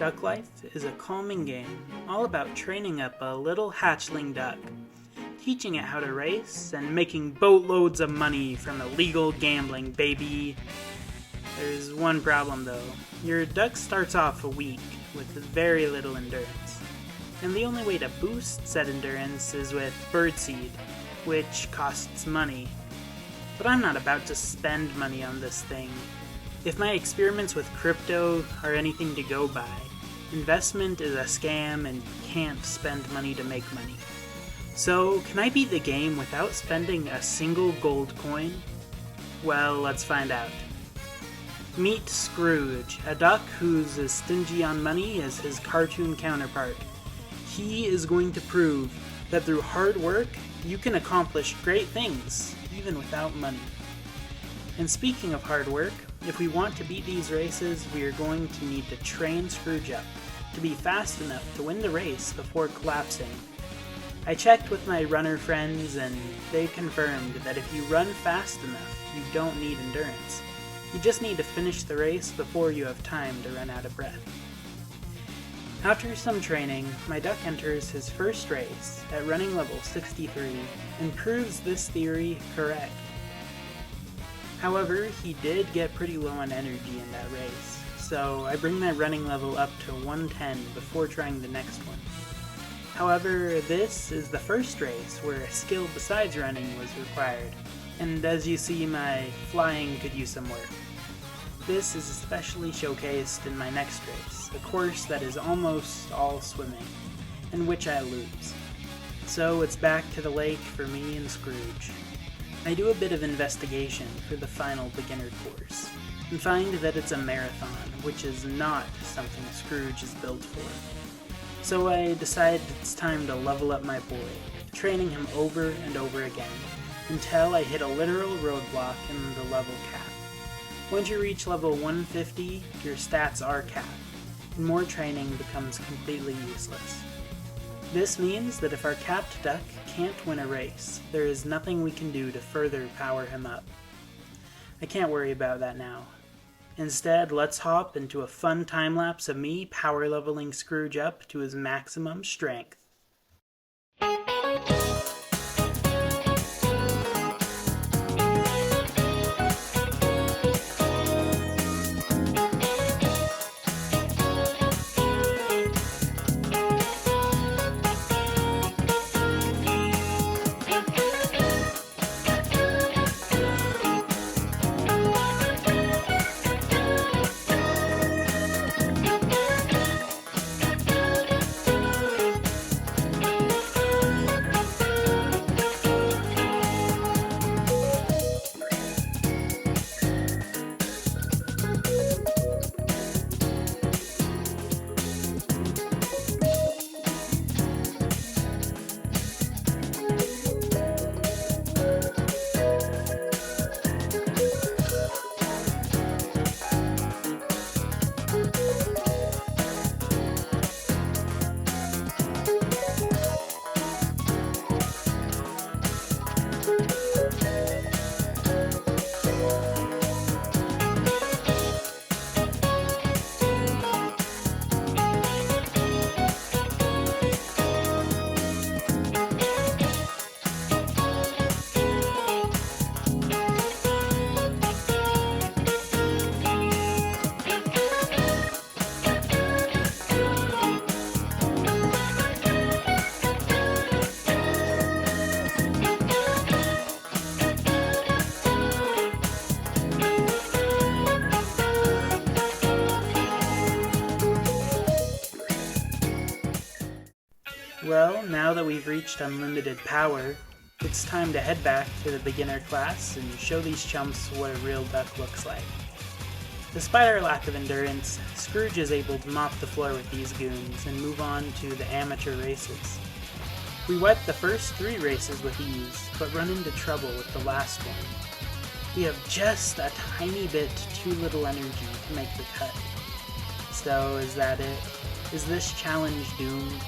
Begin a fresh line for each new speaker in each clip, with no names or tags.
Duck Life is a calming game all about training up a little hatchling duck, teaching it how to race, and making boatloads of money from illegal gambling, baby. There's one problem though. Your duck starts off weak with very little endurance, and the only way to boost said endurance is with birdseed, which costs money. But I'm not about to spend money on this thing. If my experiments with crypto are anything to go by, investment is a scam and you can't spend money to make money. So, can I beat the game without spending a single gold coin? Well, let's find out. Meet Scrooge, a duck who's as stingy on money as his cartoon counterpart. He is going to prove that through hard work, you can accomplish great things, even without money. And speaking of hard work, if we want to beat these races, we are going to need to train Scrooge up to be fast enough to win the race before collapsing. I checked with my runner friends and they confirmed that if you run fast enough, you don't need endurance. You just need to finish the race before you have time to run out of breath. After some training, my duck enters his first race at running level 63 and proves this theory correct. However, he did get pretty low on energy in that race, so I bring my running level up to 110 before trying the next one. However, this is the first race where a skill besides running was required, and as you see, my flying could use some work. This is especially showcased in my next race, a course that is almost all swimming, in which I lose. So it's back to the lake for me and Scrooge. I do a bit of investigation for the final beginner course, and find that it's a marathon, which is not something Scrooge is built for. So I decide it's time to level up my boy, training him over and over again, until I hit a literal roadblock in the level cap. Once you reach level 150, your stats are capped, and more training becomes completely useless. This means that if our capped duck can't win a race, there is nothing we can do to further power him up. I can't worry about that now. Instead, let's hop into a fun time-lapse of me power leveling Scrooge up to his maximum strength. Well, now that we've reached unlimited power, it's time to head back to the beginner class and show these chumps what a real duck looks like. Despite our lack of endurance, Scrooge is able to mop the floor with these goons and move on to the amateur races. We wipe the first 3 races with ease, but run into trouble with the last one. We have just a tiny bit too little energy to make the cut. So is that it? Is this challenge doomed?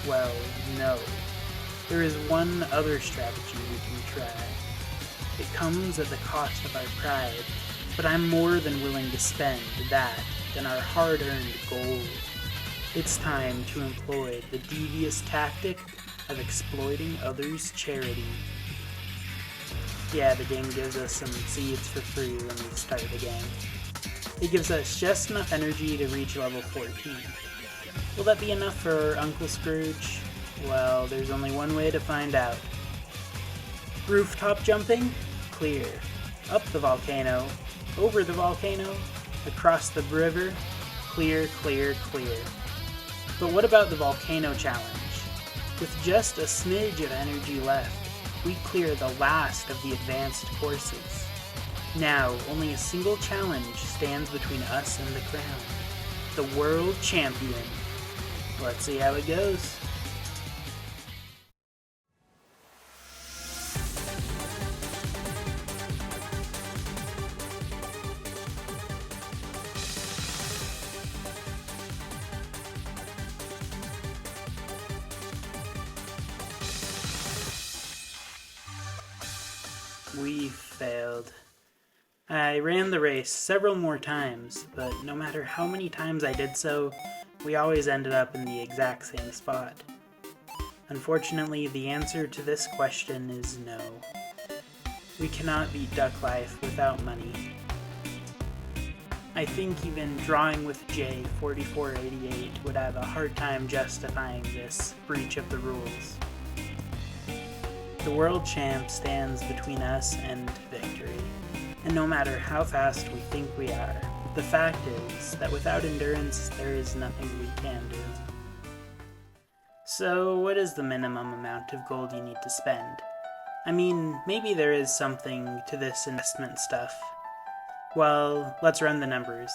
Well, no. There is one other strategy we can try. It comes at the cost of our pride, but I'm more than willing to spend that than our hard-earned gold. It's time to employ the devious tactic of exploiting others' charity. Yeah, the game gives us some seeds for free when we start the game. It gives us just enough energy to reach level 14. Will that be enough for Uncle Scrooge? Well, there's only one way to find out. Rooftop jumping? Clear. Up the volcano. Over the volcano. Across the river. Clear, clear, clear. But what about the volcano challenge? With just a smidge of energy left, we clear the last of the advanced courses. Now, only a single challenge stands between us and the crown. The World Champion. Let's see how it goes. We failed. I ran the race several more times, but no matter how many times I did so, we always ended up in the exact same spot. Unfortunately, the answer to this question is no. We cannot beat Duck Life without money. I think even drawing with J4488 would have a hard time justifying this breach of the rules. The World Champ stands between us and victory, and no matter how fast we think we are, the fact is that without endurance, there is nothing we can do. So what is the minimum amount of gold you need to spend? I mean, maybe there is something to this investment stuff. Well, let's run the numbers.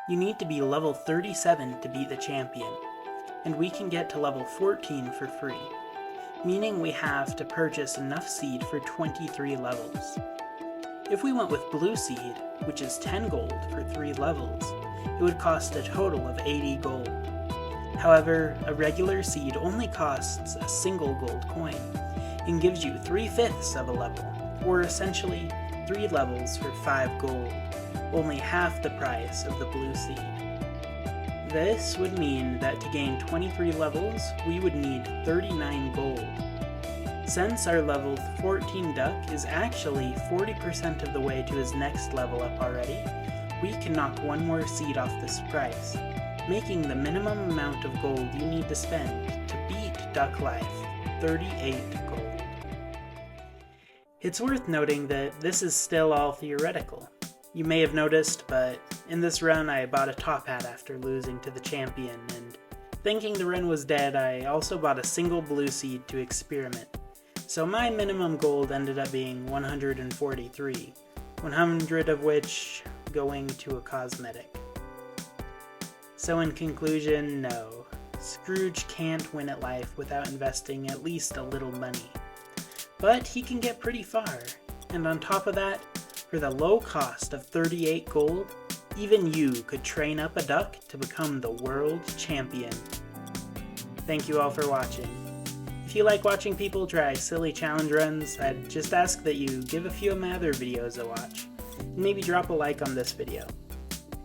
You need to be level 37 to beat the champion, and we can get to level 14 for free. Meaning we have to purchase enough seed for 23 levels. If we went with blue seed, which is 10 gold for 3 levels, it would cost a total of 80 gold. However, a regular seed only costs a single gold coin and gives you 3/5 of a level, or essentially 3 levels for 5 gold, only half the price of the blue seed. This would mean that to gain 23 levels, we would need 39 gold. Since our level 14 duck is actually 40% of the way to his next level up already, we can knock one more seed off this price, making the minimum amount of gold you need to spend to beat Duck Life, 38 gold. It's worth noting that this is still all theoretical. You may have noticed, but in this run I bought a top hat after losing to the champion, and thinking the run was dead, I also bought a single blue seed to experiment. So my minimum gold ended up being 143, 100 of which going to a cosmetic. So in conclusion, no, Scrooge can't win at life without investing at least a little money. But he can get pretty far, and on top of that, for the low cost of 38 gold, even you could train up a duck to become the world champion. Thank you all for watching. If you like watching people try silly challenge runs, I'd just ask that you give a few of my other videos a watch, and maybe drop a like on this video.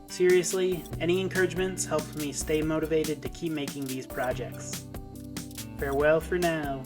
Seriously, any encouragements help me stay motivated to keep making these projects. Farewell for now.